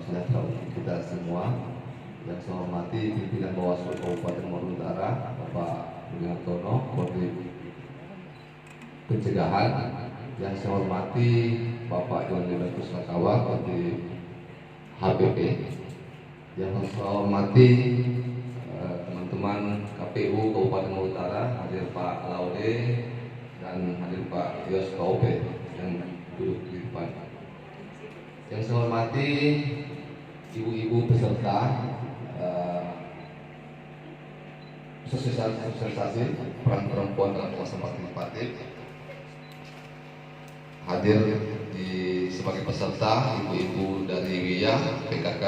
sejahtera untuk kita semua. Yang saya hormati pimpinan Bawaslu Kabupaten Maluku Utara, Bapak Budi Hartono, Kodim Pencegahan. Yang saya hormati Bapak Iwan Libertus Lakawa, Kodim HBP. Yang saya hormati teman-teman KPU Kabupaten Maluku Utara, hadir Pak Laude dan hadir Pak Yos KOP yang duduk di depan. Yang saya hormati ibu-ibu peserta sosialisasi peran perempuan dalam pengawasan partisipatif, hadir sebagai peserta ibu-ibu dari WIA, PKK,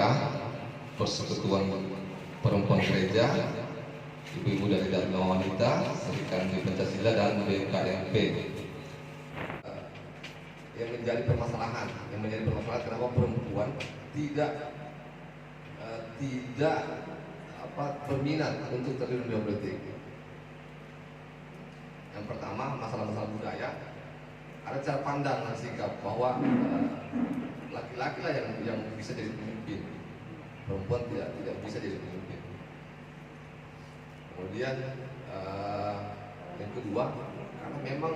Persekutuan Perempuan Gereja, ibu-ibu dari Dharma Wanita, Serikat di Pancasila, dan BKMP. Yang menjadi permasalahan kenapa perempuan tidak berminat untuk terlibat di politik. Yang pertama, masalah-masalah budaya. Ada cara pandang dan sikap bahwa laki-laki lah yang bisa jadi pemimpin, perempuan tidak bisa jadi pemimpin. Kemudian yang kedua, karena memang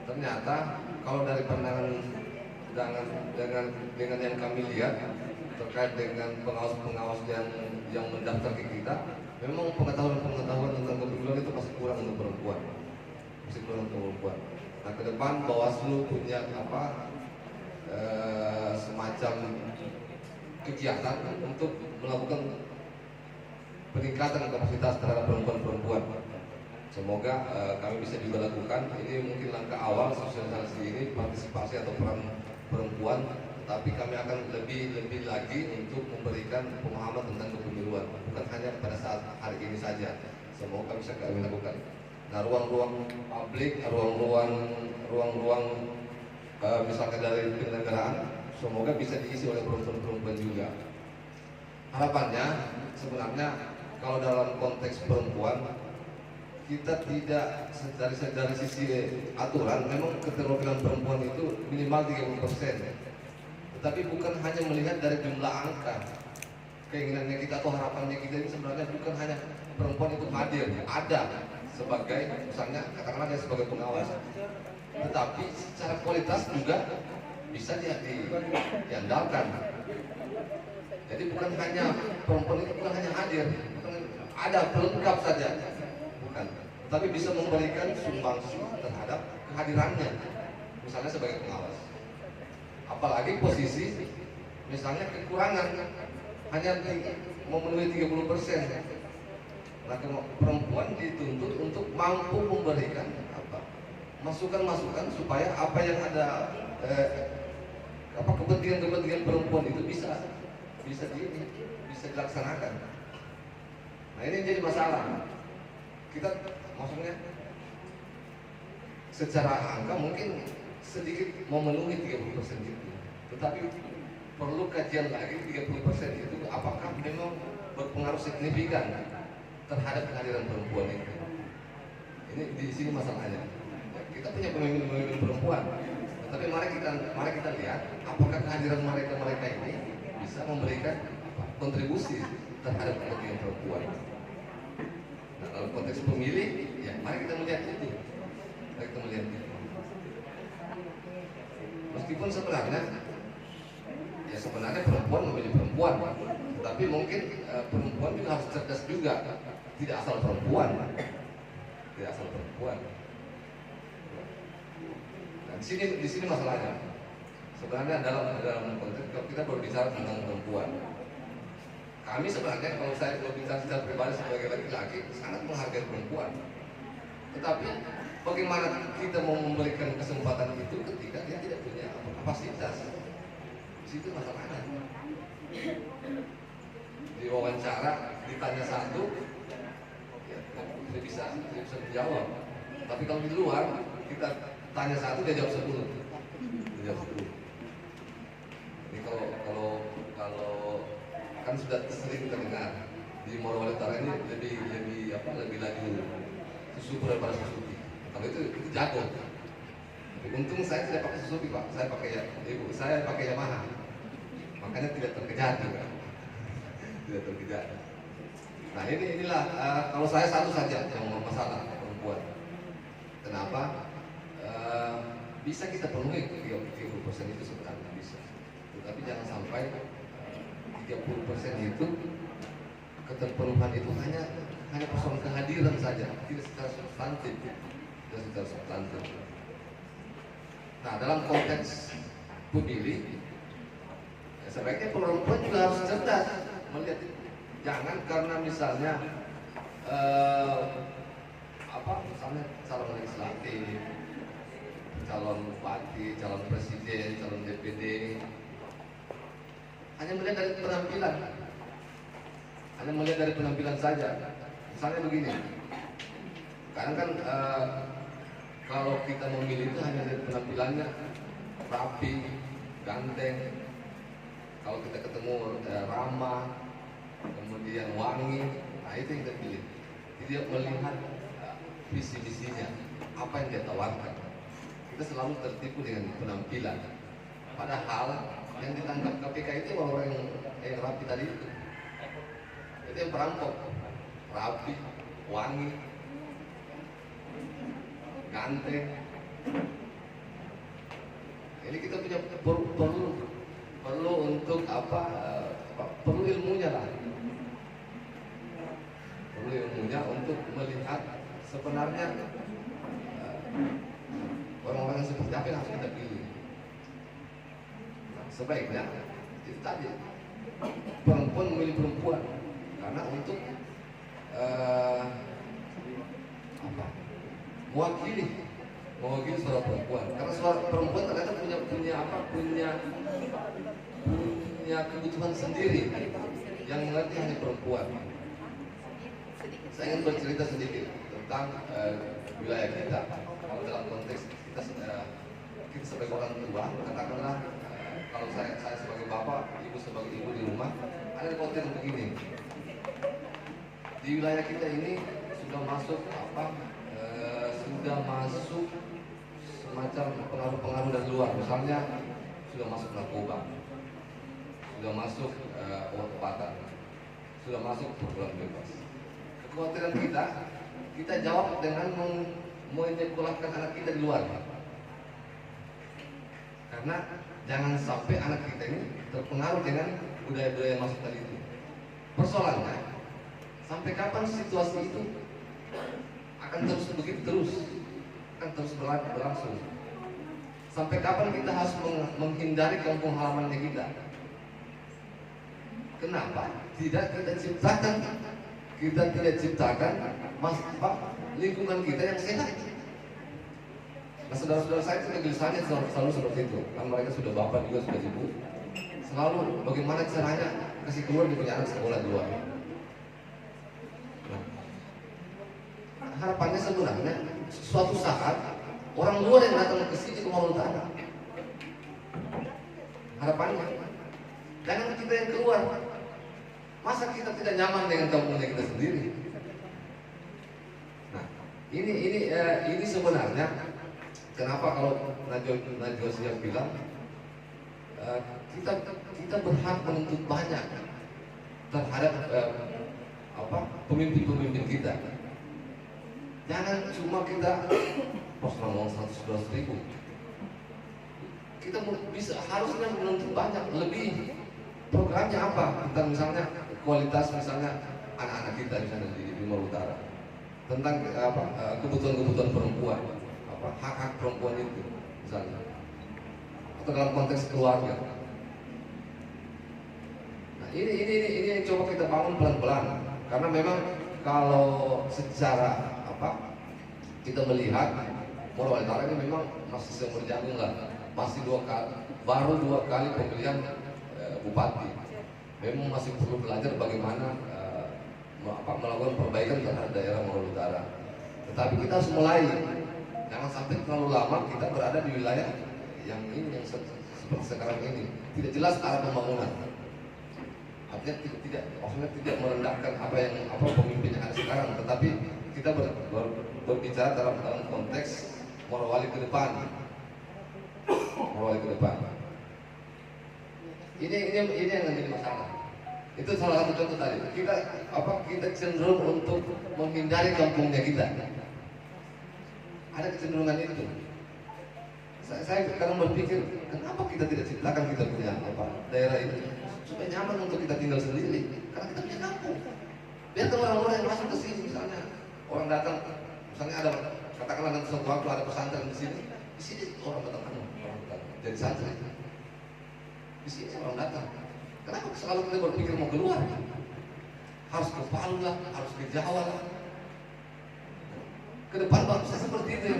ternyata kalau dari pandangan dengan yang kami lihat terkait dengan pengawas yang mendaftar ke kita, memang pengetahuan tentang kepemiluan itu masih kurang untuk perempuan. Nah, ke depan Bawaslu punya semacam kegiatan untuk melakukan peningkatan kapasitas terhadap perempuan. Semoga kami bisa juga lakukan. Ini mungkin langkah awal sosialisasi ini, partisipasi atau peran perempuan. Tapi kami akan lebih lagi untuk memberikan pemahaman tentang kepemiluan, bukan hanya pada saat hari ini saja. Semoga bisa kami lakukan. Nah, ruang-ruang publik, ruang-ruang misalkan dari penyelenggaraan, semoga bisa diisi oleh perempuan juga. Harapannya sebenarnya kalau dalam konteks perempuan, kita tidak dari sisi aturan, memang keterwakilan perempuan itu minimal 30%. Tetapi bukan hanya melihat dari jumlah angka. Keinginannya kita atau harapannya kita ini sebenarnya bukan hanya perempuan itu hadir, ada sebagai, misalnya katakanlah dia sebagai pengawas, tetapi secara kualitas juga bisa diandalkan. Jadi bukan hanya perempuan itu bukan hanya hadir, ada pelengkap saja, bukan, tapi bisa memberikan sumbangsi terhadap kehadirannya, misalnya sebagai pengawas. Apalagi posisi misalnya kekurangan hanya memenuhi 30%. Nah, perempuan dituntut untuk mampu memberikan masukan-masukan supaya apa yang ada kepentingan perempuan itu bisa dilaksanakan. Nah, ini jadi masalah. Kita maksudnya secara angka mungkin sedikit memenuhi 30% itu, tetapi perlu kajian lagi 30% itu apakah memang berpengaruh signifikan terhadap kehadiran perempuan itu. Ini di sini masalahnya. Kita punya pemimpin perempuan, tetapi mari kita lihat apakah kehadiran mereka ini bisa memberikan kontribusi terhadap kepentingan perempuan. Nah, dalam konteks pemilih, ya mari kita melihat itu. Meskipun sebenarnya perempuan memilih perempuan, tapi mungkin perempuan juga harus cerdas juga, tidak asal perempuan. Dan di sini masalahnya. Sebenarnya dalam konteks kalau kita berbicara tentang perempuan, kami sebenarnya kalau saya berbicara secara pribadi sebagai laki-laki sangat menghargai perempuan. Tetapi bagaimana kita mau memberikan kesempatan itu ketika dia tidak punya kapasitas? Di situ masalahnya. Di wawancara ditanya satu, ya, tidak bisa menjawab. Tapi kalau di luar kita tanya satu dia jawab 10. Ini kalau kan sudah sering terdengar di Morowali Utara ini lebih lagi susu daripada Suzuki. Kalau itu jago. Untung saya tidak pakai Suzuki, Pak. Saya pakai Yamaha. makanya tidak terkejar juga, tidak terkejar. Nah inilah kalau saya satu saja yang masalah perempuan. Kenapa bisa kita penuhi 30% itu sebenarnya bisa, tetapi jangan sampai 30% itu keterpenuhan itu hanya persoalan kehadiran saja, tidak secara substantif, tidak secara substantif. Nah dalam konteks pemilih, sebaiknya perempuan juga harus cerdas melihat itu. Jangan karena misalnya misalnya calon legislatif, calon bupati, calon presiden, calon DPD, hanya melihat dari penampilan, hanya melihat dari penampilan saja. Misalnya begini, kadang kan kalau kita memilih itu hanya dari penampilannya rapi, ganteng. Kalau kita ketemu ramah, kemudian wangi, nah itu yang kita pilih. Tidak melihat visi misinya, apa yang dia tawarkan. Kita selalu tertipu dengan penampilan. Padahal yang ditangkap KPK itu orang-orang yang rapi tadi itu yang perampok, rapi, wangi, ganteng. Ini kita punya perlu untuk apa? Perlu ilmunya lah. Perlu ilmunya untuk melihat sebenarnya orang-orang yang seperti apa yang harus kita pilih. Sebaiknya itu tadi perempuan memilih perempuan karena untuk mewakili suara perempuan. Karena suara perempuan ternyata punya kebutuhan sendiri yang mengerti hanya perempuan. Saya ingin bercerita sedikit tentang wilayah kita. Kalau dalam konteks kita sebagai orang tua, katakanlah kalau saya sebagai bapak, ibu sebagai ibu di rumah, ada konteks begini. Di wilayah kita ini sudah masuk semacam pengaruh-pengaruh dari luar. Misalnya sudah masuk narkoba, sudah masuk obat-obatan, sudah masuk pergaulan bebas. Kekhawatiran kita jawab dengan menyekolahkan anak kita di luar. Karena jangan sampai anak kita ini terpengaruh dengan budaya-budaya yang masuk tadi itu. Persoalannya, sampai kapan situasi itu akan terus begitu akan terus berlangsung. Sampai kapan kita harus menghindari kampung halamannya kita? Kenapa? Tidak kita ciptakan lingkungan kita yang sehat. Nah saudara-saudara saya itu kegelisahannya selalu seperti itu. Kan mereka sudah bapak juga sudah ibu. Selalu bagaimana caranya kasih keluar dia punya anak sekolah di luar. Nah, harapannya sebenarnya suatu saat orang luar yang datang ke sini ke Maluku Utara. Harapannya jangan kita yang keluar. Masa kita tidak nyaman dengan kampungnya kita sendiri? Nah, ini sebenarnya kenapa kalau Najwa Shihab bilang kita berhak menuntut banyak terhadap pemimpin-pemimpin kita. Jangan cuma kita ngomong 100-200 ribu. Kita bisa harusnya menuntut banyak lebih. Programnya apa? Tentang misalnya kualitas misalnya anak-anak kita misalnya di Maluku Utara, tentang kebutuhan-kebutuhan perempuan, hak-hak perempuan itu misalnya, atau dalam konteks keluarga. Nah ini yang coba kita bangun pelan-pelan, karena memang kalau secara kita melihat Maluku Utara ini memang masih seumur jagung lah, masih baru dua kali pemilihan bupati. Memang masih perlu belajar bagaimana melakukan perbaikan terhadap daerah Maluku Utara. Tetapi kita harus mulai, jangan sampai terlalu lama kita berada di wilayah yang seperti sekarang ini tidak jelas arah pembangunan. Artinya tidak merendahkan apa pemimpin yang ada sekarang, tetapi kita berbicara dalam konteks Morowali ke depan. Morowali ke depan. Ini yang menjadi masalah. Itu salah satu contoh tadi. Kita cenderung untuk menghindari kampungnya kita. Ada kecenderungan itu. Saya kadang berpikir, kenapa kita tidak ciptakan kita punya daerah itu supaya nyaman untuk kita tinggal sendiri? Karena kita punya kampung. Biarkan orang-orang yang masuk ke sini, misalnya orang datang, misalnya ada katakanlah nanti suatu waktu ada pesantren di sini orang datang jadi santri. Di sini orang datang. Kenapa selalu kita berpikir mau keluar? Harus ke Palu lah, harus ke Jawa lah. Ke depan bangsa seperti itu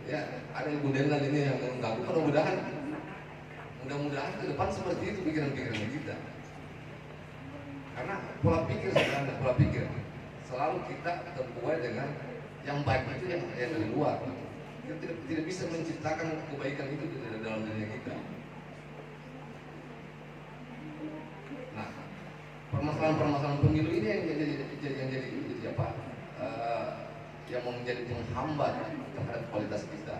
ya. Ada Ibu Denal ini yang mengganggu. Mudah-mudahan ke depan seperti itu pikiran-pikiran kita. Karena pola pikir sebenarnya selalu kita terbuai dengan yang baik itu yang dari luar. Kita tidak bisa menciptakan kebaikan itu di dalam diri kita. Nah, permasalahan pemilu ini yang jadi apa? Yang menjadi penghambat terhadap kualitas kita.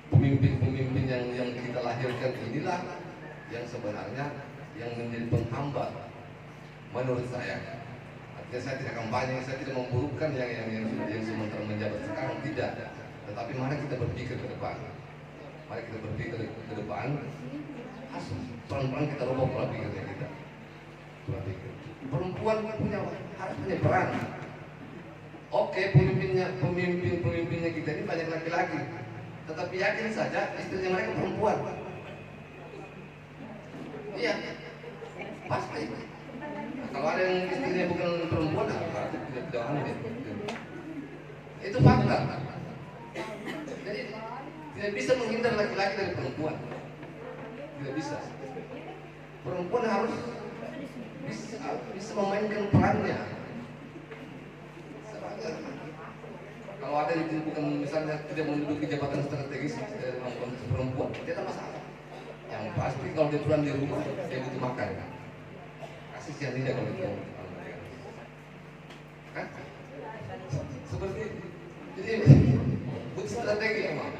Pemimpin-pemimpin yang kita lahirkan inilah yang sebenarnya yang menjadi penghambat menurut saya. Artinya saya tidak kampanye, saya tidak memburukkan yang sementara menjabat sekarang, tidak. Tetapi mari kita berpikir ke depan. Mari kita berpikir ke depan. Harus pelan-pelan kita rubah pola pikirnya kita. Perempuan harus punya peran. Oke, pemimpinnya kita ini banyak laki-laki, tetapi yakin saja istrinya mereka perempuan. Iya, pasti. Nah, kalau ada yang istrinya bukan perempuan, berarti tidak hamil. Itu fakta. Jadi tidak bisa menghindar laki-laki dari perempuan. Tidak bisa. Perempuan harus bisa memainkan perannya. Kalau ada yang bukan misalnya tidak menduduki jabatan strategis dalam konteks perempuan, tidak ada masalah. Yang pasti kalau dia pulang di rumah, dia butuh makan. Kasih cyanida kalau dia kan? Seperti itu. Jadi butuh strategi emang.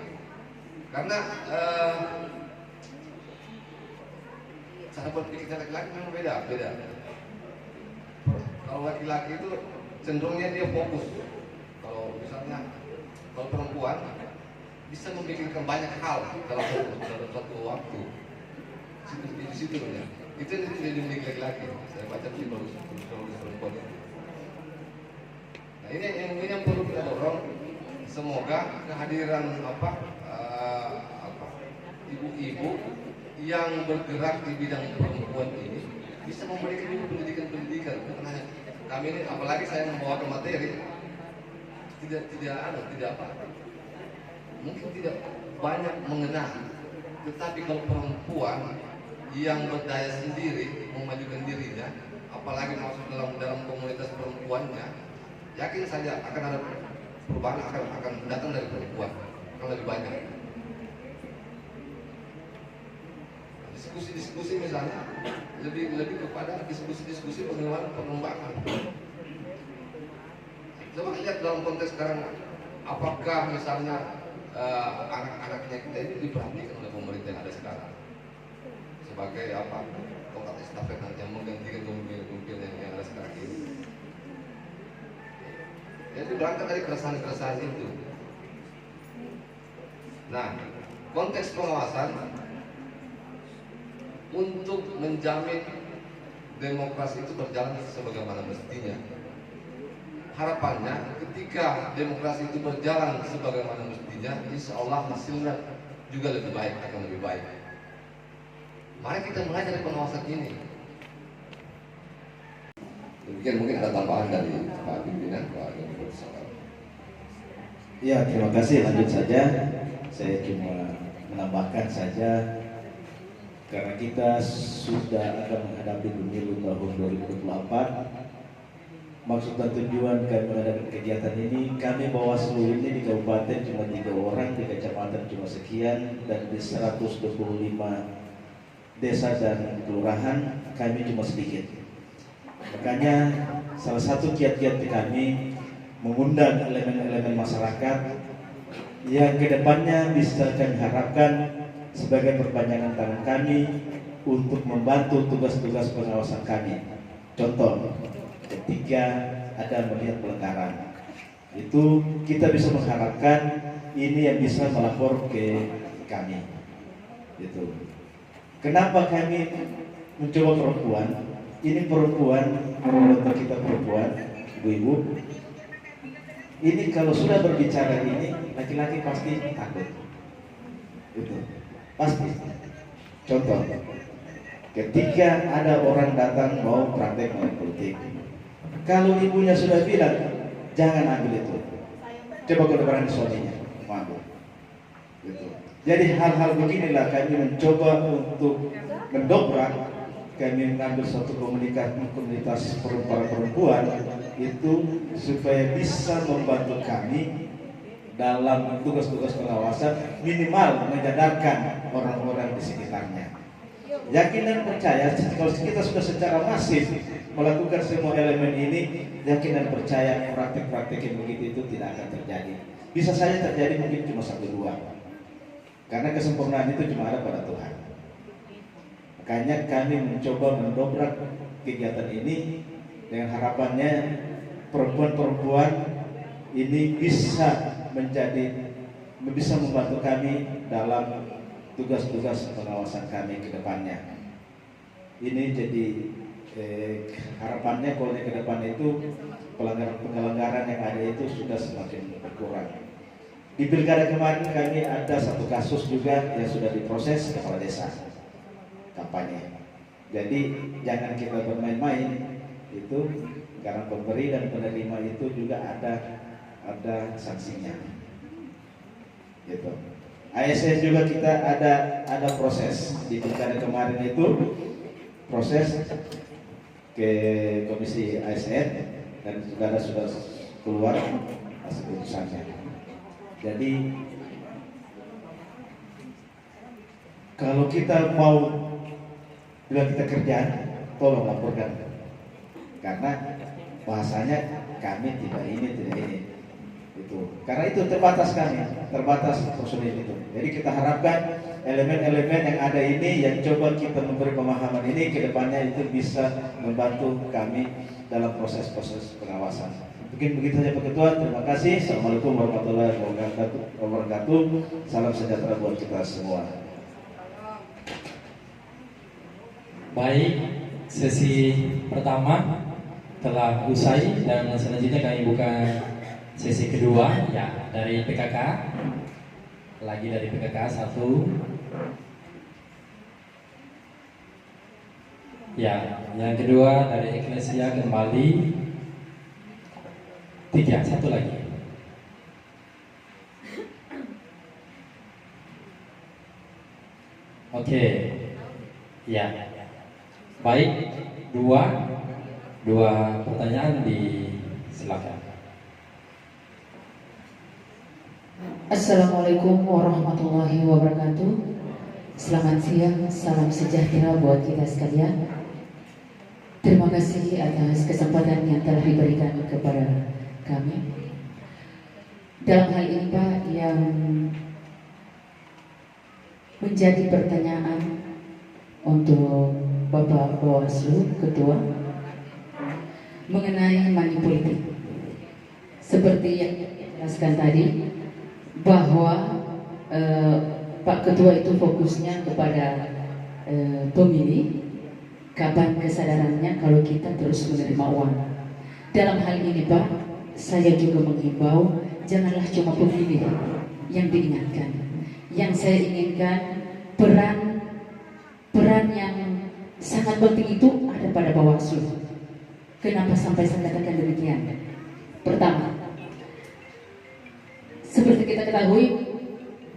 Karena cara berpikir laki-laki memang beda. Kalau laki-laki itu cenderungnya dia fokus. Kalau perempuan bisa memikirkan banyak hal dalam satu waktu. Di situ ya. Itu yang tidak dimiliki laki-laki. Saya baca di bagus perempuan. Nah ini yang perlu kita dorong. Semoga kehadiran ibu-ibu yang bergerak di bidang perempuan ini bisa memberikan ibu pendidikan. Karena kami ini, apalagi saya membawa ke materi. Tidak mungkin tidak banyak mengenal, tetapi kalau perempuan yang berdaya sendiri memajukan dirinya, apalagi masuk dalam komunitas perempuannya, yakin saja akan ada perubahan akan datang dari perempuan, akan lebih banyak. Diskusi misalnya lebih kepada diskusi pengembangan. Coba lihat dalam konteks sekarang, apakah misalnya anak-anaknya kita ini diperhatikan oleh pemerintah yang ada sekarang sebagai tongkat estafet yang menggantikan pemimpin yang ada sekarang ini. Jadi berangkat dari keresahan itu. Nah, konteks pengawasan untuk menjamin demokrasi itu berjalan sebagaimana mestinya. Harapannya ketika demokrasi itu berjalan sebagaimana mestinya, insya Allah hasilnya juga akan lebih baik. Mari kita mulai dari pengawasan ini. Demikian mungkin ada tambahan dari Pak Pimpinan, Pak Gubernur. Ya, terima kasih. Lanjut saja. Saya cuma menambahkan saja, karena kita sudah akan menghadapi pemilu tahun 2024. Maksud dan tujuan kami mengadakan kegiatan ini, kami Bawaslu ini di kabupaten cuma 3 orang, di kecamatan cuma sekian, dan di 125 desa dan kelurahan kami cuma sedikit. Makanya salah satu kiat-kiat kami mengundang elemen-elemen masyarakat yang kedepannya bisa kami harapkan sebagai perpanjangan tangan kami untuk membantu tugas-tugas pengawasan kami. Contoh, ketika ada melihat pelanggaran, itu kita bisa mengharapkan ini yang bisa melapor ke kami. Itu. Kenapa kami mencoba perempuan? Ini perempuan, kalau kita perempuan, ibu-ibu, ini kalau sudah berbicara ini, laki-laki pasti takut. Itu pasti. Contoh, ketika ada orang datang mau praktek politik, kalau ibunya sudah bilang jangan ambil itu, coba kalau berani suaminya mau. Gitu. Jadi hal-hal beginilah kami mencoba untuk mendobrak. Kami mengambil suatu komunitas perempuan itu supaya bisa membantu kami dalam tugas-tugas pengawasan, minimal menyadarkan orang-orang di sekitarnya. Yakin dan percaya kalau kita sudah secara masif melakukan semua elemen ini, yakin dan percaya praktek-praktek yang begitu itu tidak akan terjadi. Bisa saja terjadi mungkin cuma 1-2, karena kesempurnaan itu cuma ada pada Tuhan. Makanya kami mencoba mendobrak kegiatan ini dengan harapannya perempuan-perempuan ini bisa membantu kami dalam tugas-tugas pengawasan kami ke depannya. Ini jadi harapannya kalau ke depan itu pelanggaran yang ada itu sudah semakin berkurang. Di pilkada kemarin kami ada satu kasus juga yang sudah diproses kepala desa kampanye. Jadi jangan kita bermain-main itu, karena pemberi dan penerima itu juga ada sanksinya. Gitu. ASN juga kita ada proses di pilkada kemarin itu, proses ke komisi ASN dan sudah keluar hasil putusannya. Jadi kalau kita mau bilang kita kerjaan, tolong laporkan, karena bahasanya kami tidak ini. Itu. Karena itu terbatas personil itu. Jadi kita harapkan elemen-elemen yang ada ini yang coba kita memberi pemahaman ini ke depannya itu bisa membantu kami dalam proses-proses pengawasan. Mungkin begitu saja Pak Ketua. Terima kasih. Assalamualaikum warahmatullahi wabarakatuh. Salam sejahtera buat kita semua. Baik, sesi pertama telah usai dan selanjutnya kami buka sesi kedua ya dari PKK. Lagi dari PKK 1. Ya, yang kedua dari Eklesia kembali 3, 1 lagi. Oke. Ya. Baik, dua pertanyaan silakan. Assalamualaikum warahmatullahi wabarakatuh. Selamat siang, salam sejahtera buat kita sekalian. Terima kasih atas kesempatan yang telah diberikan kepada kami. Dalam hal ini Pak, yang menjadi pertanyaan untuk Bapak Bawaslu Ketua mengenai money politik. Seperti yang dijelaskan tadi, bahwa Pak Ketua itu fokusnya kepada pemilih, kapan kesadarannya kalau kita terus menerima uang. Dalam hal ini Pak, saya juga menghimbau janganlah cuma pemilih yang diingatkan. Yang saya inginkan peran yang sangat penting itu ada pada Bawaslu. Kenapa sampai saya katakan demikian? Pertama, seperti kita ketahui,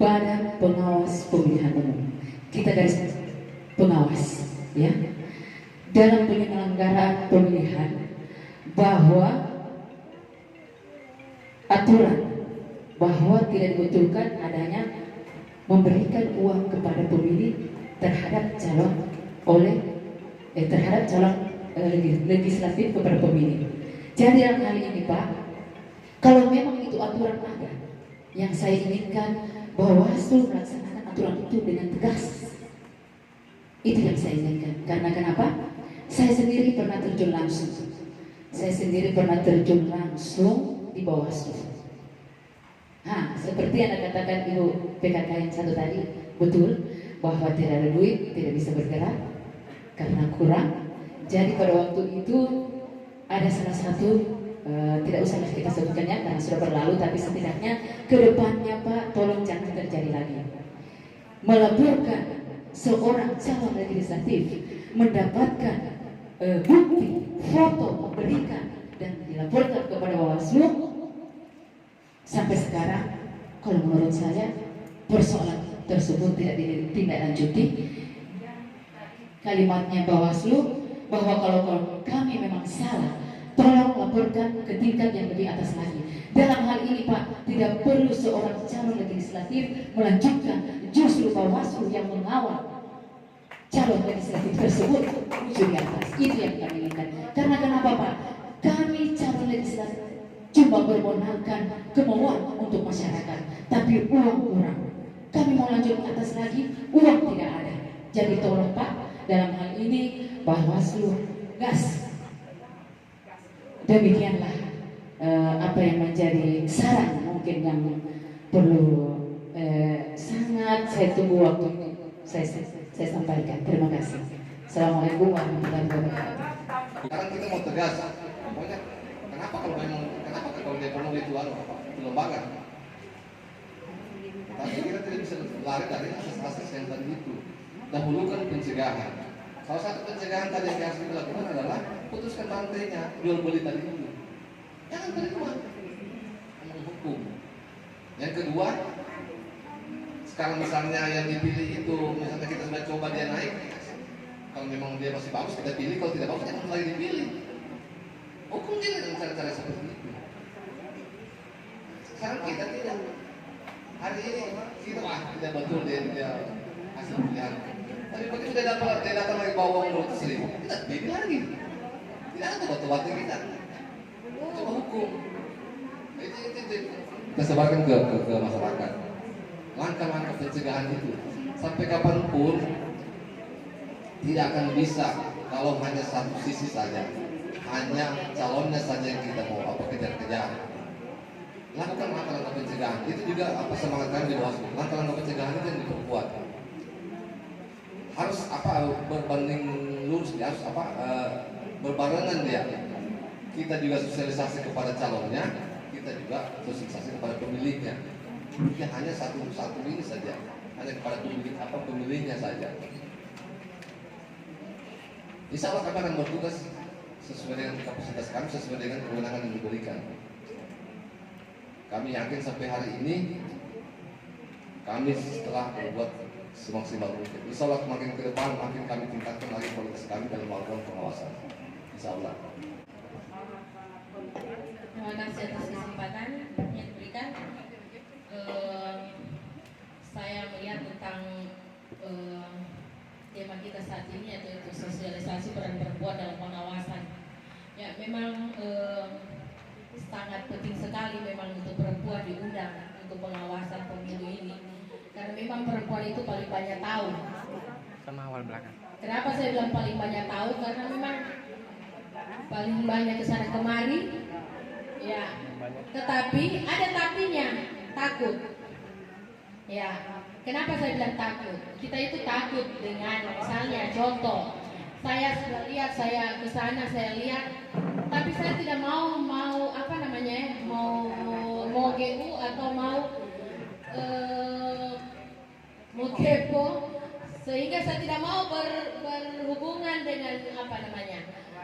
Badan Pengawas Pemilihan Umum, kita garis pengawas, ya, dalam penyelenggaraan pemilihan, bahwa aturan bahwa tidak dibetulkan adanya memberikan uang kepada pemilih terhadap calon legislatif kepada pemilih. Jadi dalam hal ini Pak, kalau memang itu aturan ada, yang saya inginkan Bawaslu melaksanakan aturan itu dengan tegas. Itu yang saya inginkan. Karena kenapa? Saya sendiri pernah terjun langsung. Saya sendiri pernah terjun langsung di Bawaslu. Nah, seperti yang Anda katakan Ibu PKK yang satu tadi, betul bahwa tidak ada duit, tidak bisa bergerak karena kurang. Jadi pada waktu itu ada salah satu, tidak usah kita sebutkannya karena sudah berlalu, tapi setidaknya ke depannya Pak, tolong jangan terjadi lagi. Melaporkan seorang calon legislatif mendapatkan bukti, foto, memberikan dan dilaporkan kepada Bawaslu. Sampai sekarang, kalau menurut saya persoalan tersebut tidak ditindaklanjuti. Kalimatnya Bawaslu bahwa kalau kami memang salah, tolong laporkan ke tingkat yang lebih atas lagi. Dalam hal ini Pak, tidak perlu seorang calon legislatif melanjutkan, justru Bawaslu yang mengawal calon legislatif tersebut menuju di atas. Itu yang kami inginkan. Karena kenapa Pak? Kami calon legislatif cuma bermodalkan kemauan untuk masyarakat, tapi uang kurang. Kami mau lanjut ke atas lagi, uang tidak ada. Jadi tolong Pak, dalam hal ini Bawaslu gas. Demikianlah apa yang menjadi saran mungkin yang perlu sangat saya tunggu waktu saya sampaikan. Terima kasih. Assalamualaikum warahmatullahi wabarakatuh. Sekarang kita mau tegas, pokoknya kenapa kalau dia perlu itu lembaga? Tapi kita tidak bisa lari dari asas-asas yang tadi itu. Dahulukan pencegahan. Salah satu pencegahan tadi yang harus kita lakukan adalah putuskan rantainya, jual beli tadi itu. Jangan terima, menghukum. Yang kedua, sekarang misalnya yang dipilih itu, misalnya kita sudah coba dia naik, kalau memang dia masih bagus kita pilih, kalau tidak bagus jangan lagi dipilih. Hukum dia dengan cara-cara seperti itu. Sekarang kita tidak. Hari ini kita tidak betul dia hasil pilihan. Tapi begitu dia datang lagi bawa uang 200.000, kita pilih lagi. Tidak ada batu-batu kita. Coba hukum. Itu. Kita sebarkan ke masyarakat. Langkah-langkah pencegahan itu sampai kapanpun tidak akan bisa kalau hanya satu sisi saja, hanya calonnya saja yang kita mau kejar-kejar. Lakukan langkah-langkah pencegahan. Itu juga semangat kami di Bawaslu. Langkah-langkah pencegahan itu yang diperkuat. Harus berbanding lurus, harus berbarengan dia. Kita juga sosialisasi kepada calonnya, kita juga sosialisasi kepada pemiliknya. Bukan hanya satu ini saja, hanya kepada pemilihnya saja. Insya Allah kami akan bertugas sesuai dengan kapasitas kami, sesuai dengan kewenangan yang diberikan. Kami yakin sampai hari ini kami setelah berbuat semaksimal mungkin. Insya Allah makin ke depan makin kami tingkatkan lagi kualitas kami dalam melakukan pengawasan. Insya Allah. Terima kasih atas kesempatan yang diberikan. Saya melihat tentang tema kita saat ini yaitu sosialisasi peran perempuan dalam pengawasan. Ya memang sangat penting sekali memang untuk perempuan diundang untuk pengawasan pemilu ini, karena memang perempuan itu paling banyak tahu. Sama awal belakang. Kenapa saya bilang paling banyak tahu? Karena memang paling banyak kesana kemari, ya. Tetapi ada tapinya, takut. Ya, kenapa saya bilang takut? Kita itu takut dengan misalnya contoh, saya sudah lihat, saya kesana, saya lihat. Tapi saya tidak mau GU atau mau kepo, sehingga saya tidak mau berhubungan dengan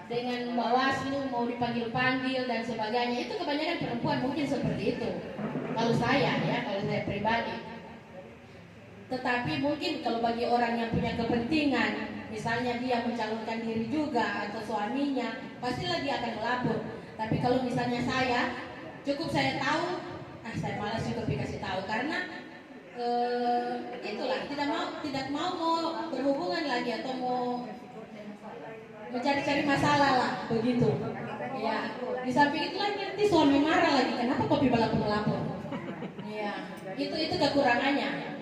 dengan Bawaslu, mau dipanggil-panggil dan sebagainya. Itu kebanyakan perempuan mungkin seperti itu. Kalau saya pribadi. Tetapi mungkin kalau bagi orang yang punya kepentingan, misalnya dia mencalonkan diri juga atau suaminya, pasti lagi akan melapor. Tapi kalau misalnya saya, cukup saya tahu, saya malas juga dikasih tahu karena itulah tidak mau berhubungan lagi atau mau mencari-cari masalah lah begitu. Ya, di samping itu lagi nanti suami marah lagi, kenapa kopi balap melapor? Ya, itu kekurangannya.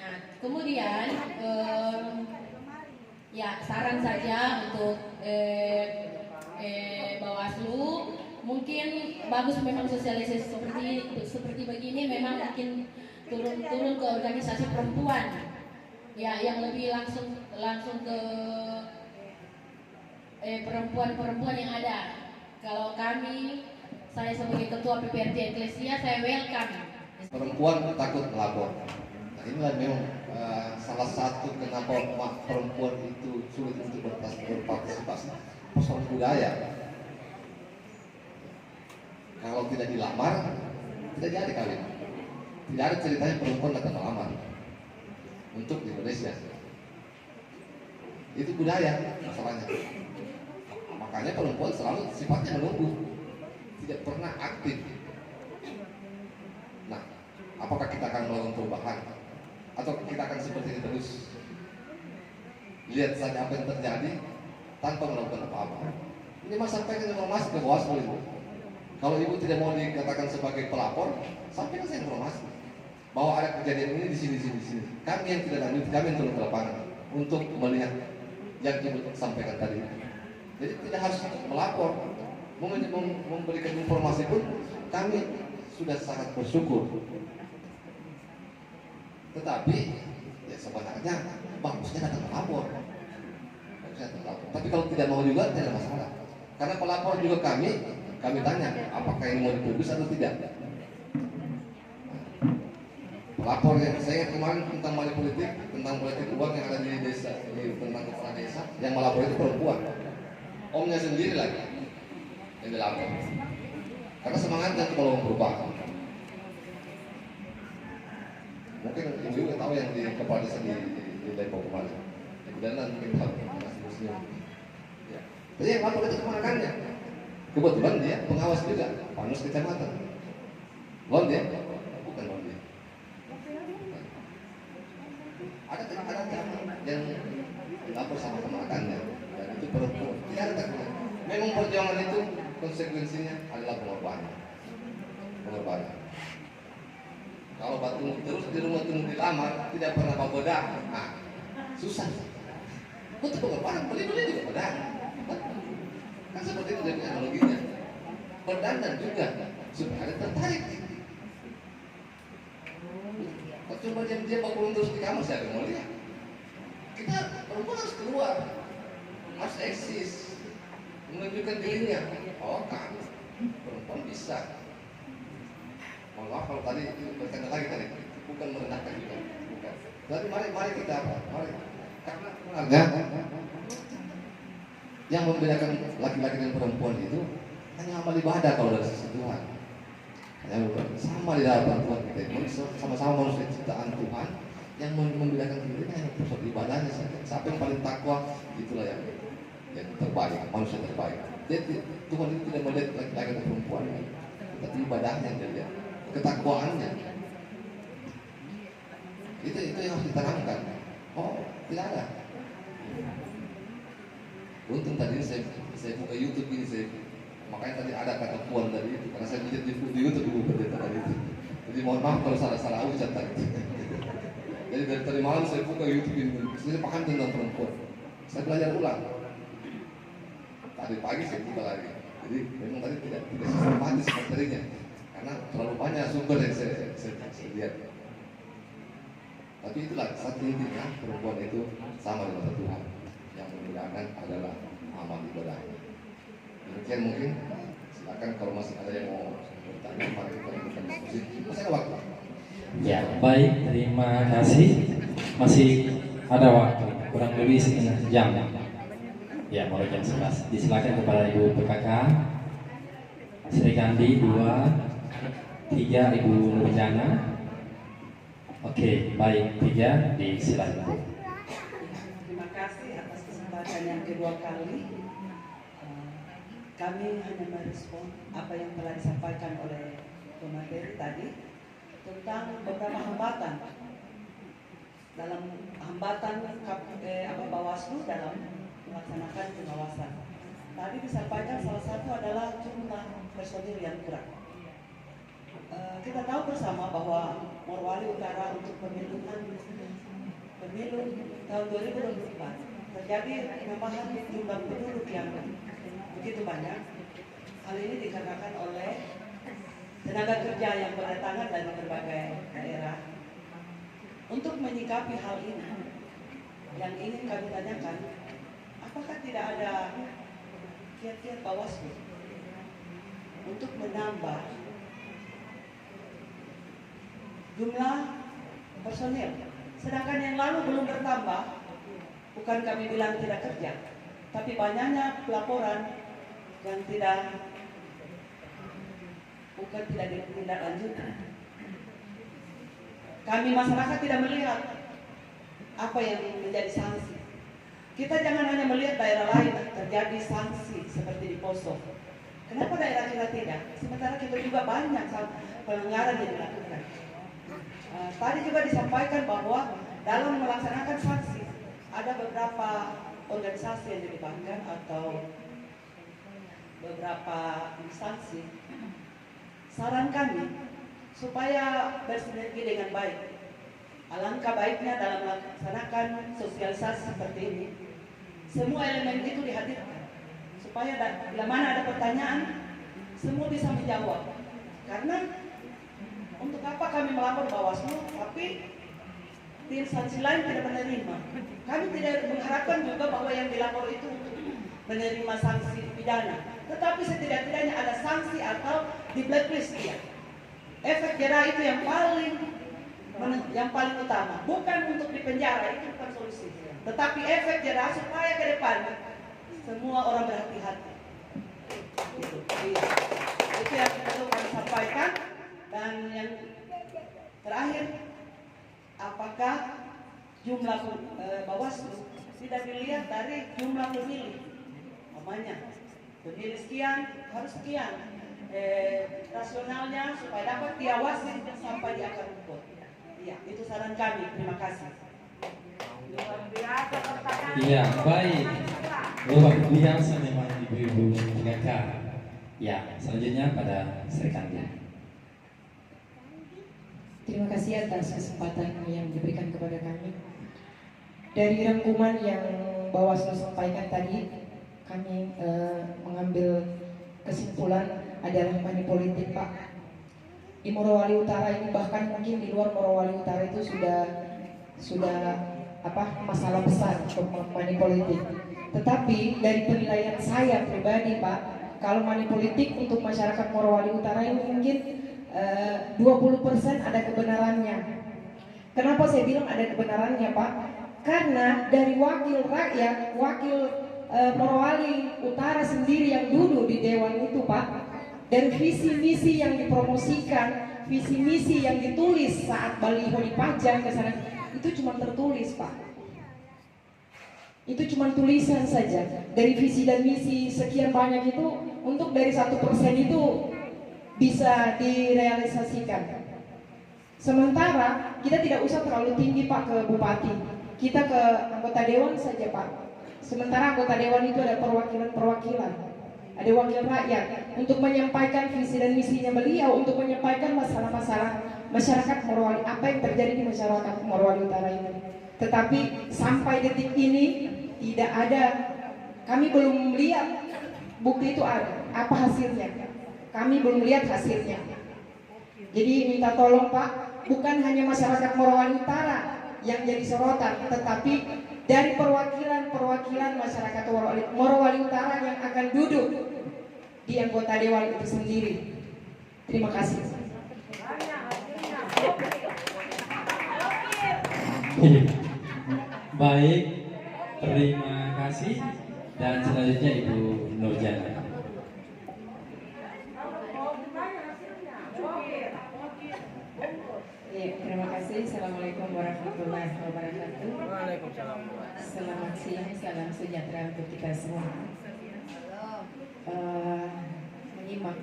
Nah, kemudian Ya, saran saja untuk Bawaslu, mungkin bagus memang sosialisasi seperti begini, memang mungkin turun ke organisasi perempuan, ya, yang lebih langsung ke perempuan yang ada. Kalau kami, saya sebagai ketua PPRT Eklesia, saya welcome. Perempuan takut melapor. Nah, inilah memang salah satu kenapa perempuan itu sulit untuk berpartisipasi. Persoalan budaya. Kalau tidak dilamar, tidak jadi kawin. Tidak ada ceritanya perempuan datang melamar untuk di Indonesia. Itu budaya masalahnya. Makanya perempuan selalu sifatnya menunggu, tidak pernah aktif. Nah, apakah kita akan melakukan perubahan atau kita akan seperti ini terus? Lihat saja apa yang terjadi tanpa melakukan apa-apa. Ini mas sampaikan informasi ke Bawaslu Ibu. Kalau Ibu tidak mau dikatakan sebagai pelapor, sampaikan saya informasi bahwa ada kejadian ini di sini. Kami yang tidak lanjut, kami yang turun ke lapangan untuk melihat yang Ibu sampaikan tadi. Jadi tidak harus melapor, memberikan informasi pun kami sudah sangat bersyukur. Tetapi ya sebenarnya bagusnya datang melapor. Tapi kalau tidak mau juga tidak ada masalah. Karena pelapor juga kami tanya apakah ini mau dipublis atau tidak. Pelapor yang saya ingat kemarin tentang money politik, tentang politik uang yang ada di desa, tentang kepala desa, yang melapor itu perempuan. Omnya sendiri lagi yang dilapor. Karena semangatnya untuk melakukan perubahan. Mungkin ibu juga tahu yang di kepala desa di Depok kemarin. Dan mungkin tahu masih ya. Tapi yang lapor itu keponakannya. Kebetulan dia pengawas juga, Panus Kecamatan. Lon dia? Bukan lon dia. Ada yang dilapor sama keponakannya. Dan itu perempuan. Tidak ada takutnya. Memang perjuangan itu konsekuensinya adalah pengorbanan. Kalau batu terus di rumah tunggu dilamar, tidak pernah bedah, nah, susah. Untuk pengorbanan, beli juga bedah. Kan seperti itu dari analoginya. Berdandan juga supaya ada tertarik. Kok coba dia bangun terus di kamar, siapa yang mau lihat? Kita perempuan harus keluar, harus eksis, menunjukkan dirinya. Oh kan, perempuan bisa. Mohon maaf kalau tadi itu bercanda lagi tadi, bukan merendahkan juga, bukan. Tapi mari kita apa? Mari, karena sebenarnya yang membedakan laki-laki dan perempuan itu hanya amal ibadah kalau dari sisi Tuhan. Hanya sama di dalam perempuan kita ini sama-sama manusia ciptaan Tuhan. Yang membedakan kita hanya persoalan ibadahnya saja. Siapa yang paling takwa, itulah yang terbaik, manusia terbaik. Jadi Tuhan itu tidak melihat laki-laki dan perempuan, tapi ibadahnya yang dilihat, ketakwaannya. Itu yang harus ditanamkan. Oh, tidak ada. Untung tadi saya buka YouTube ini, makanya tadi ada kata puan tadi itu, karena saya lihat di YouTube dulu pendeta tadi itu. Jadi mohon maaf kalau salah ucap tadi. Jadi dari tadi malam saya buka YouTube ini, saya paham tentang perempuan. Saya belajar ulang. Tadi pagi saya buka lagi. Jadi memang tadi tidak sistematis materinya, karena terlalu banyak sumber yang saya lihat. Tapi itulah satu intinya perempuan itu sama dengan Tuhan. Yang membedakan adalah amal ibadahnya. Demikian mungkin, silakan kalau masih ada yang mau bertanya, mari kita lakukan diskusi. Masih ada waktu. Ya, baik, terima kasih. Masih ada waktu, kurang lebih setengah jam. Ya, mulai jam 11. Disilakan kepada Ibu PKK, Sri Kandi 2, 3 Ibu Nurjana. Oke, baik, 3 disilakan. Terima kasih atas kesempatan yang kedua kali. Kami hanya merespon apa yang telah disampaikan oleh pemateri tadi tentang beberapa hambatan dalam Bawaslu dalam melaksanakan pengawasan. Tadi disampaikan salah satu adalah jumlah personil yang kurang. Kita tahu bersama bahwa Morowali Utara untuk pemilu tahun 2024 terjadi penambahan jumlah penduduk yang begitu banyak. Hal ini dikarenakan oleh tenaga kerja yang berdatangan dari berbagai daerah. Untuk menyikapi hal ini, yang ingin kami tanyakan, apakah tidak ada kiat-kiat Bawaslu untuk menambah jumlah personil? Sedangkan yang lalu belum bertambah, bukan kami bilang tidak kerja, tapi banyaknya pelaporan yang bukan tidak ditindaklanjuti. Kami masyarakat tidak melihat apa yang menjadi sanksi. Kita jangan hanya melihat daerah lain terjadi sanksi seperti di Poso. Kenapa daerah kita tidak? Sementara kita juga banyak pelanggaran yang dilakukan. Tadi juga disampaikan bahwa dalam melaksanakan sanksi ada beberapa organisasi yang dilibatkan atau beberapa instansi. Saran kami supaya bersinergi dengan baik. Alangkah baiknya dalam melaksanakan sosialisasi seperti ini, semua elemen itu dihadirkan supaya bila mana ada pertanyaan, semua bisa menjawab. Karena untuk apa kami melapor Bawaslu, tapi di instansi lain tidak menerima. Kami tidak mengharapkan juga bahwa yang dilapor itu untuk menerima sanksi pidana, tetapi setidak-tidaknya ada sanksi atau di blacklist dia. Efek jerah itu yang paling utama, bukan untuk dipenjara, itu bukan solusi, tetapi efek jerah supaya ke depan semua orang berhati-hati. Itu yang perlu kami sampaikan. Dan yang terakhir, apakah jumlah Bawaslu tidak dilihat dari jumlah pemilih? Namanya pemilih sekian harus sekian. Rasionalnya supaya dapat diawasi sampai di akar rumput. Iya, itu saran kami. Terima kasih. Iya, baik. Luar biasa memang ibu-ibu PKK. Ya, selanjutnya pada Sri Kandi. Terima kasih atas kesempatan yang diberikan kepada kami. Dari rangkuman yang Bawaslu sampaikan tadi, kami mengambil kesimpulan adalah money politik, Pak. Di Morowali Utara ini, bahkan mungkin di luar Morowali Utara itu sudah masalah besar untuk money politik. Tetapi dari penilaian saya pribadi, Pak, kalau money politik untuk masyarakat Morowali Utara ini mungkin 20% ada kebenarannya. Kenapa saya bilang ada kebenarannya, Pak? Karena dari wakil rakyat, wakil Morowali Utara sendiri yang duduk di dewan itu, Pak, dari visi misi yang dipromosikan, visi misi yang ditulis saat baliho dipajang ke sana, itu cuma tertulis, Pak. Itu cuma tulisan saja. Dari visi dan misi sekian banyak itu, untuk dari 1% itu bisa direalisasikan. Sementara kita tidak usah terlalu tinggi, Pak, ke bupati. Kita ke anggota dewan saja, Pak. Sementara anggota dewan itu ada perwakilan-perwakilan, ada wakil rakyat untuk menyampaikan visi dan misinya beliau, untuk menyampaikan masalah-masalah masyarakat Morowali, apa yang terjadi di masyarakat Morowali Utara ini. Tetapi sampai detik ini tidak ada, kami belum melihat bukti itu ada. Apa hasilnya? Kami belum melihat hasilnya. Jadi minta tolong, Pak, bukan hanya masyarakat Morowali Utara yang jadi sorotan, tetapi dari perwakilan masyarakat Morowali Utara yang akan duduk di anggota dewan itu sendiri. Terima kasih. Baik, terima kasih. Dan selanjutnya Ibu Nurjana. Ya, terima kasih. Assalamualaikum warahmatullahi wabarakatuh. Waalaikumsalam. Selamat siang, salam sejahtera untuk kita semua. Menyimak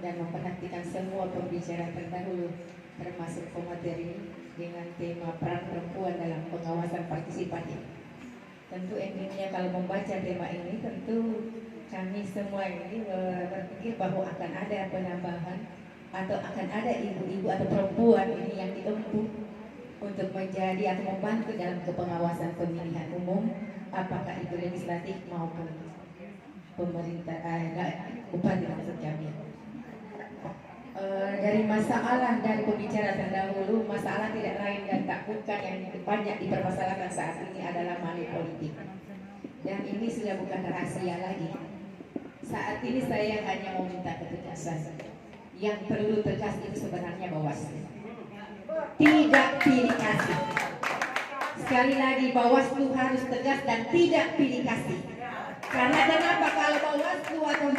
dan memperhatikan semua pembicaraan terdahulu, termasuk pemateri dengan tema peran perempuan dalam pengawasan partisipatif. Tentu endingnya kalau membaca tema ini, tentu kami semua ini berpikir bahwa akan ada penambahan atau akan ada ibu-ibu atau perempuan ini yang diempuh untuk menjadi atau membantu dalam kepengawasan pemilihan umum apakah itu legislatif maupun pemerintah, bupati maksud kami. Dari masalah dari pembicara terdahulu, masalah tidak lain dan tak bukan yang banyak dipermasalahkan saat ini adalah money politik. Dan ini sudah bukan rahasia lagi. Saat ini saya hanya mau minta ketegasan. Yang perlu tegas itu sebenarnya Bawaslu. Tidak pilih kasih. Sekali lagi Bawaslu harus tegas dan tidak pilih kasih. Karena kenapa kalau Bawaslu atau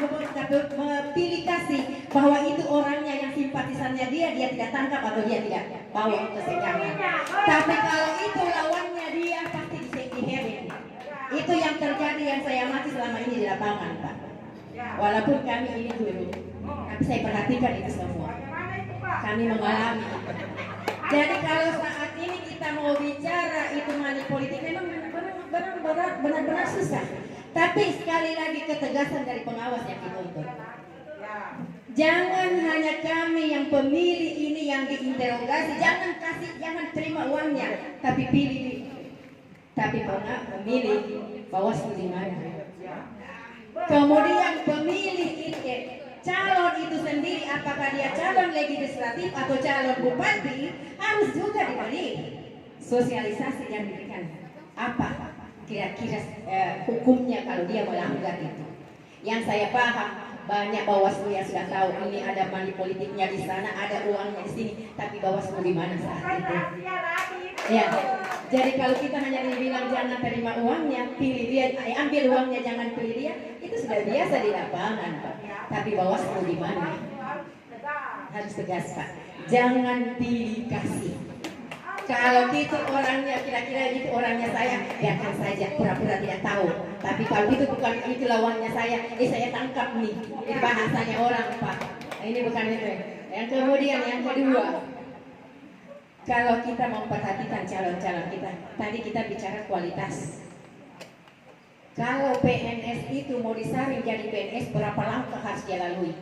pilih kasih bahwa itu orangnya yang simpatisannya dia tidak tangkap atau dia tidak bawa ke persidangan. Tapi kalau itu lawannya dia pasti diheading. Itu yang terjadi yang saya amati selama ini di lapangan, Pak. Walaupun kami ini guru, tapi saya perhatikan itu semua. Kami mengalami. Jadi kalau saat ini kita mau bicara itu money politik memang benar-benar susah. Tapi sekali lagi ketegasan dari pengawas yang dituntut. Jangan hanya kami yang pemilih ini yang diinterogasi, jangan terima uangnya, tapi pilih. Tapi pemilih Bawaslu di mana? Kemudian pemilih itu calon itu sendiri, apakah dia calon legislatif atau calon bupati, harus juga diberi sosialisasi yang diberikan. Apa kira-kira hukumnya kalau dia melanggar itu? Yang saya paham banyak Bawaslu yang sudah tahu ini ada money politiknya di sana, ada uangnya di sini, tapi Bawaslu di mana saat itu? Ya, jadi kalau kita hanya dibilang jangan terima uangnya, pilih dia, ambil uangnya jangan pilih dia, itu sudah biasa di lapangan, Pak. Tapi Bawaslu di mana? Harus tegas, Pak. Jangan pilih kasih. Kalau gitu orangnya kira-kira itu orangnya saya, biarkan saja pura-pura tidak tahu. Tapi kalau itu bukan itu lawannya saya tangkap nih. Itu bahasanya orang, Pak. Ini bukan itu. Yang kemudian yang kedua, kalau kita memperhatikan calon-calon kita, tadi kita bicara kualitas. Kalau PNS itu mau disaring jadi PNS, berapa langkah harus dia lalui?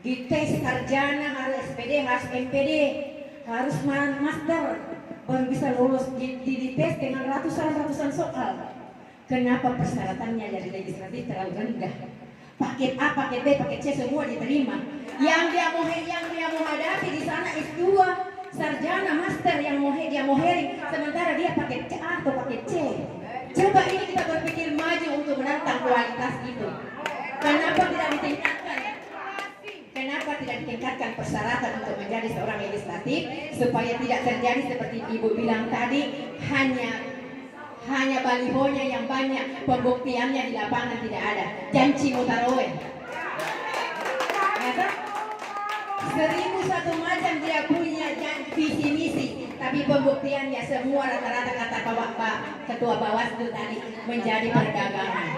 Dites sarjana, harus SPD, harus MPD, harus master, baru bisa lulus. Dites dengan ratusan soal. Kenapa persyaratannya jadi legislatif terlalu rendah? Paket A, paket B, paket C semua diterima. Yang dia mau hadapi di sana S2, sarjana, master yang dia mau hearing, sementara dia paket A atau paket C. Coba ini kita berpikir maju untuk menantang kualitas itu. Kenapa tidak ditingkatkan? Kenapa tidak ditingkatkan persyaratan untuk menjadi seorang legislatif supaya tidak terjadi seperti Ibu bilang tadi, hanya balihonya yang banyak, pembuktiannya di lapangan tidak ada. Janji mutaroe. 1001 macam dia punya visi misi, tapi pembuktiannya semua rata-rata kata Pak Ketua Bawaslu tadi menjadi perdagangan.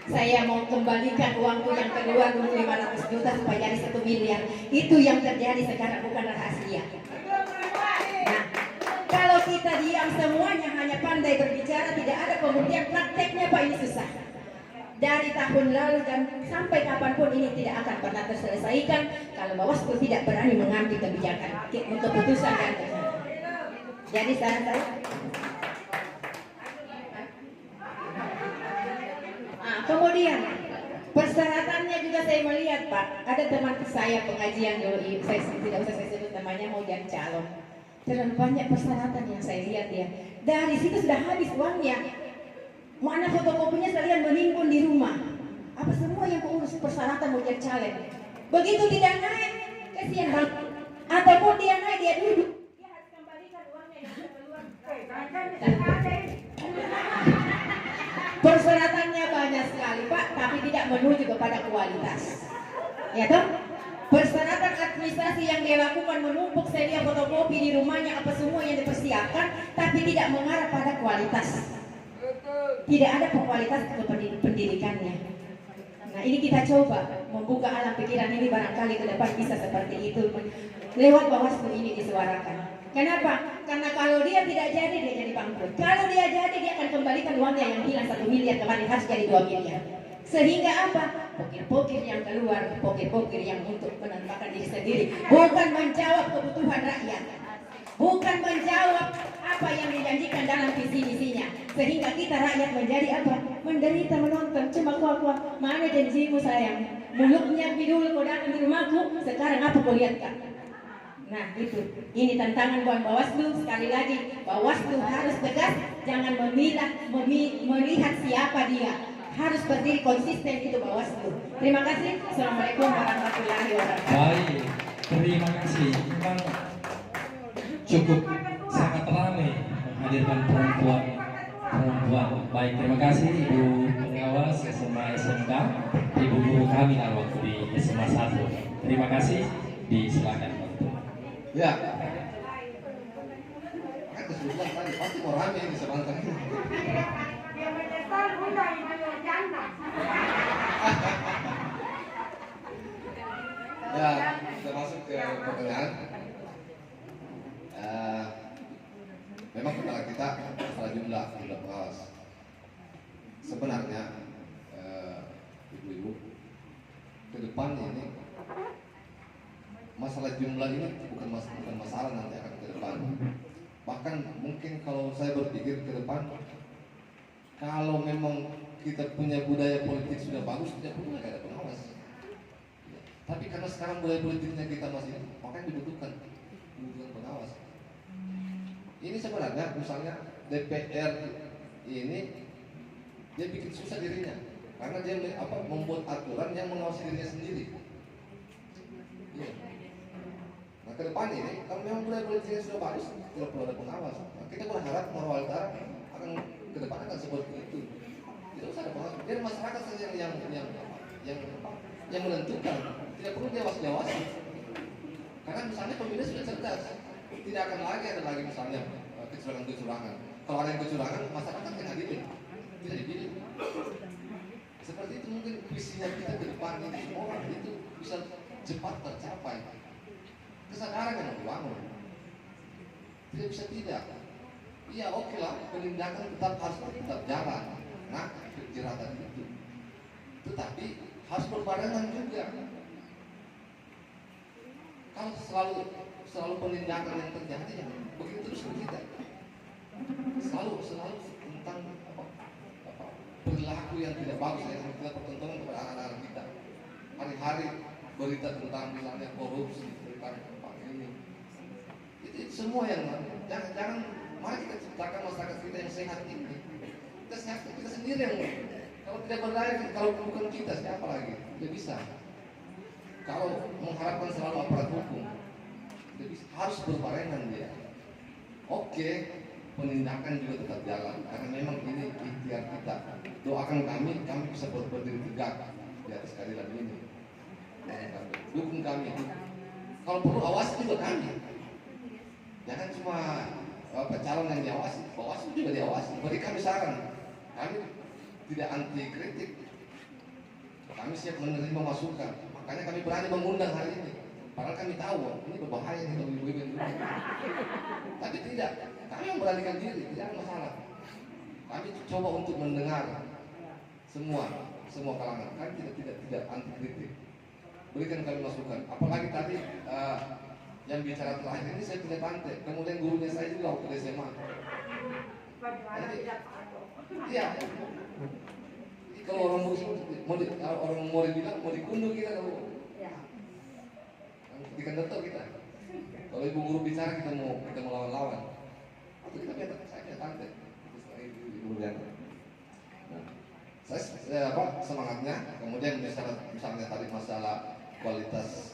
Saya mau kembalikan uangku yang keluar dulu 500 juta supaya jadi 1 miliar. Itu yang terjadi sekarang, bukan rahasia. Nah, kalau kita diam semuanya hanya pandai berbicara, tidak ada pembuktian, prakteknya Pak ini susah. Dari tahun lalu dan sampai kapanpun ini tidak akan pernah terselesaikan kalau Bawaslu tidak berani mengambil kebijakan, keputusan dan jadi saran saya. Kemudian persyaratannya juga saya melihat, Pak, ada teman saya pengajian dulu, saya tidak usah saya sebut namanya, mau jadi calon. Terlalu banyak persyaratan yang saya lihat ya. Dari situ sudah habis uangnya. Mana fotokopinya sekalian menimbun di rumah. Apa semua yang urus persyaratan mau jadi caleg. Begitu tidak naik, kasihan banget. Ataupun dia naik, dia duduk, dia harus kembalikan uangnya yang keluar. Persyaratannya banyak sekali, Pak, tapi tidak menuju kepada kualitas. Ya toh? Persyaratan administrasi yang dia lakukan menumpuk sedia fotokopi di rumahnya, apa semua yang dipersiapkan, tapi tidak mengarah pada kualitas. Tidak ada kualitas pendidikannya. Nah, ini kita coba membuka alam pikiran ini, barangkali ke depan bisa seperti itu. Lewat Bawaslu ini disuarakan. Kenapa? Karena kalau dia tidak jadi, dia jadi bangkrut. Kalau dia jadi, dia akan kembalikan uangnya yang hilang 1 miliar kemarin harus jadi 2 miliar. Sehingga apa? Pokir-pokir yang keluar, pokir-pokir yang untuk menentukan diri sendiri, bukan menjawab kebutuhan rakyat. bukan menjawab apa yang dijanjikan dalam visi misinya, sehingga kita rakyat menjadi apa? Menderita menonton. Cuma kuah mana janjimu sayang? Mulutnya bidul kau datang di rumahku, sekarang apa kau lihat Kak? Nah itu, ini tantangan buat Bawaslu. Sekali lagi, Bawaslu harus tegas, jangan melihat siapa dia, harus berdiri konsisten, itu Bawaslu. Terima kasih. Assalamualaikum warahmatullahi wabarakatuh. Baik, terima kasih. Memang cukup sangat ramai menghadirkan perempuan. Baik, terima kasih Ibu pengawas SMA SMK, Ibu guru kami waktu di SMA 1. Terima kasih. Disilakan. Ya. Kan kesulitan tadi pasti mau rame ini sebentar. Ya, kita masuk ke pertanyaan. Memang kendala kita masalah jumlah pengawas. Sebenarnya ibu-ibu ke depan ini masalah jumlah ini bukan masalah nanti akan ke depan. Bahkan mungkin kalau saya berpikir ke depan, kalau memang kita punya budaya politik sudah bagus, tidak perlu lagi ada pengawas. Tapi karena sekarang budaya politiknya kita masih, makanya dibutuhkan pengawas. Ini sebenarnya misalnya DPR ini dia bikin susah dirinya karena dia membuat aturan yang mengawasi dirinya sendiri. Ya. Nah ke depan ini kalau memang budaya politiknya sudah bagus, tidak perlu ada pengawas. Nah, kita berharap Marwah Utara akan ke depan akan seperti itu. Tidak usah ada pengawas. Biar masyarakat saja yang menentukan. Tidak perlu diawasi. Karena misalnya pemilih sudah cerdas. Tidak akan lagi ada lagi misalnya kecurangan. Kalau ada yang kecurangan, masyarakat yang adilin, tidak dipilih. Seperti itu mungkin visinya kita ke depan ini, semua orang itu bisa cepat tercapai. Kesadaran yang dibangun. Tidak bisa tidak. Iya oke lah, penindakan harus tetap jalan. Nah, jeratan itu. Tetapi harus berbarengan juga. Kalau selalu penindakan yang terjadi, ya begitu terus kita. Selalu tentang perilaku yang tidak bagus yang kita pertontonkan kepada anak-anak kita. Hari-hari berita tentang misalnya korupsi, tentang ini. Itu semua yang jangan mari kita ciptakan masyarakat kita yang sehat ini. Kita sehat kita sendiri yang kalau tidak berdaya, kalau bukan kita siapa lagi? Tidak bisa. Kalau mengharapkan selalu aparat hukum, harus berbarengan dia. Oke, penindakan juga tetap jalan karena memang ini ikhtiar kita. Doakan kami bisa berdiri tegak di atas keadilan ini. Dukung kami. Kalau perlu awasi juga kami. Jangan cuma calon yang diawasi, Bawaslu juga diawasi. Beri kami saran. Kami tidak anti kritik. Kami siap menerima masukan. Makanya kami berani mengundang hari ini. Padahal kami tahu ini berbahaya nih bagi ibu-ibu ini. Tapi tidak. Kami memberanikan diri, tidak ada masalah. Kami coba untuk mendengar semua kalangan. Kami tidak anti kritik. Berikan kami masukan. Apalagi tadi yang bicara terakhir ini saya punya tante. Kemudian gurunya saya juga waktu SMA. Iya. Kalau orang mau bilang mau dikunduh kita kalau dikendetok kita. Kalau ibu guru bicara kita mau lawan-lawan. Itu kita biar saya punya tante. Ibu Riana. Nah, saya semangatnya. Kemudian misalnya tadi masalah kualitas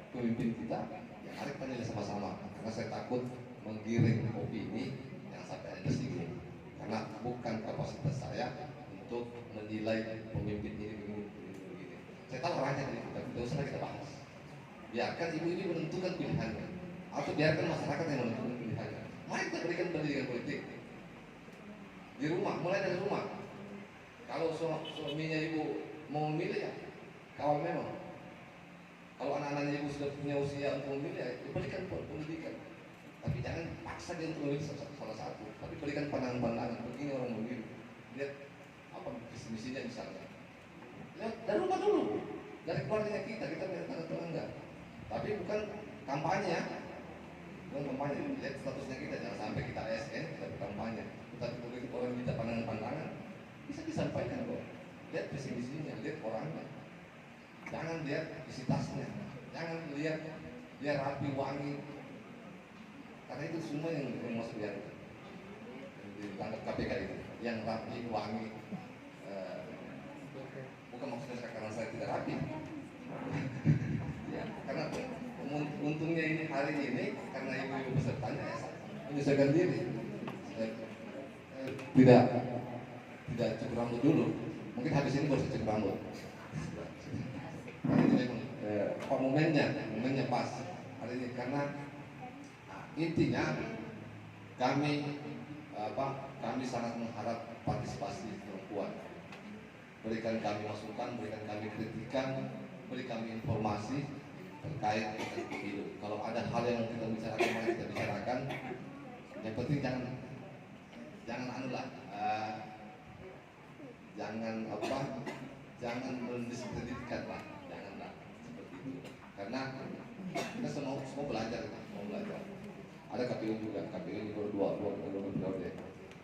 pemimpin kita, ya mari kita nilai sama-sama. Karena saya takut menggiring opini yang sampai ada sini. Karena bukan kapasitas saya untuk menilai pemimpin ini begini. Saya tahu orangnya tapi tidak usah kita bahas. Biarkan ibu ini menentukan pilihannya, atau biarkan masyarakat yang menentukan pilihannya. Mari kita berikan pendidikan politik di rumah, mulai dari rumah. Kalau suaminya ibu mau memilih ya, kawal memang. Kalau anak-anaknya ibu sudah punya usia untuk memilih, ya berikan pendidikan. Tapi jangan paksa dia untuk memilih salah satu. Tapi berikan pandangan-pandangan. Begini orang memilih. Lihat apa visi-misinya misalnya. Lihat dari rumah dulu, dari keluarganya kita biar tetangga. Tapi bukan kampanye ya. kampanye, lihat statusnya kita, jangan sampai kita ASN, kita berkampanye, tapi begitu orang minta pandangan-pandangan, bisa disampaikan kok. Lihat visi misinya, lihat orangnya, jangan lihat isi tasnya, jangan lihat dia rapi wangi, karena itu semua yang masuk yang ditangkap KPK itu, yang rapi wangi. Bukan maksudnya karena saya tidak rapi, ya, karena untungnya ini hari ini karena ibu-ibu pesertanya ya, menyesuaikan diri, tidak cukur rambut dulu, mungkin habis ini baru cukur rambut. Nah, ini memang momennya pas hari ini karena intinya kami sangat mengharap partisipasi perempuan. Berikan kami masukan, berikan kami kritikan, beri kami informasi terkait dengan pemilu. Kalau ada hal yang kita bicarakan, mari kita bicarakan. Yang penting jangan mendiskreditkan lah, janganlah seperti itu. Karena kita semua belajar. Ada KPU juga, KPU baru dua periode.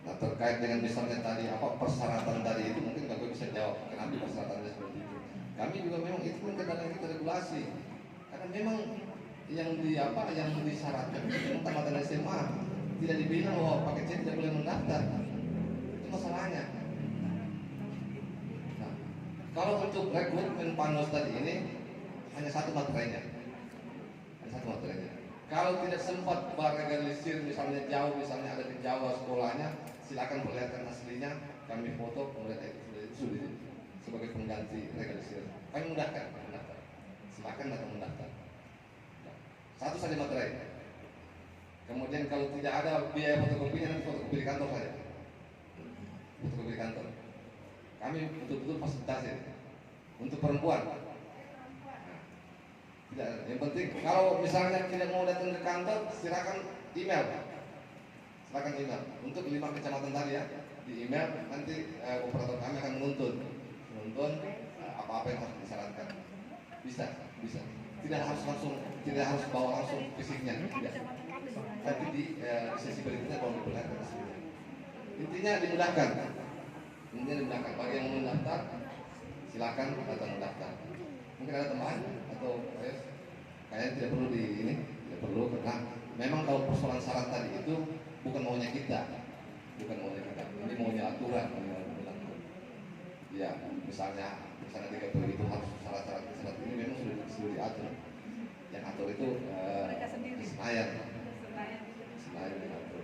Nah, terkait dengan misalnya tadi persyaratan tadi itu mungkin Bapak bisa jawab kenapa persyaratannya seperti itu. Kami juga memang itu kan kadang kita regulasi. Karena memang yang disyaratkan memang tamatan SMA tidak dibilang bahwa paket C tidak boleh mendaftar. Itu masalahnya. Nah, kalau untuk rekrutmen panos tadi ini hanya satu materinya. Kalau tidak sempat berlegalisir, misalnya jauh, misalnya ada di Jawa sekolahnya, silakan perlihatkan aslinya, kami foto, kemudian itu sebagai pengganti legalisir. Kami mudahkan, silakan datang mendaftar. Satu saja materai. Kemudian kalau tidak ada biaya fotokopinya, nanti fotokopi di kantor saja. Fotokopi di kantor. Kami betul-betul fasilitasi untuk perempuan. Tidak, yang penting kalau misalnya tidak mau datang ke kantor, silakan email. Silakan email. Untuk 5 kecamatan tadi ya, di email nanti operator kami akan menuntun apa-apa yang harus disyaratkan. Bisa. Tidak harus bawa langsung fisiknya, tidak. Tapi di sesi berikutnya kalau diperlihatkan hasilnya. Intinya dimudahkan. Bagi yang mau mendaftar, silakan datang mendaftar. Mungkin ada teman atau kayaknya tidak perlu tidak perlu karena memang kalau persoalan syarat tadi itu bukan maunya kita, ini maunya aturan. Ya, misalnya 3 periode itu harus syarat ini memang sudah diatur. Yang atur itu Senayan diatur.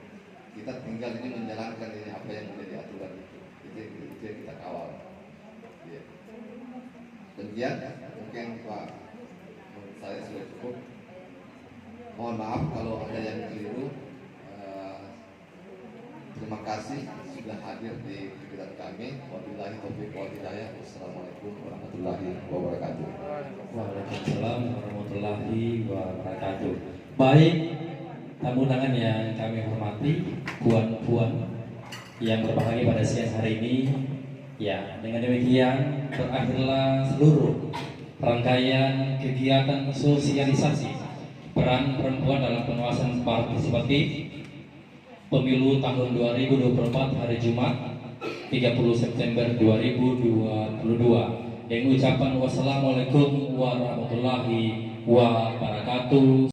Kita tinggal ini menjalankan ini apa yang menjadi aturan itu yang kita kawal. Ya. Demikian mungkin Pak, menurut saya sudah cukup. Mohon maaf kalau ada yang keliru. Terima kasih sudah hadir di kegiatan kami. Wabillahi taufiq wal hidayah. Wassalamualaikum warahmatullahi wabarakatuh. Waalaikumsalam warahmatullahi wabarakatuh. Baik, tamu undangan yang kami hormati, puan-puan yang berbahagia pada siang hari ini. Ya, dengan demikian berakhirlah seluruh rangkaian kegiatan sosialisasi peran perempuan dalam pengawasan partisipatif Pemilu tahun 2024 hari Jumat 30 September 2022. Dengan ucapan wassalamualaikum warahmatullahi wabarakatuh.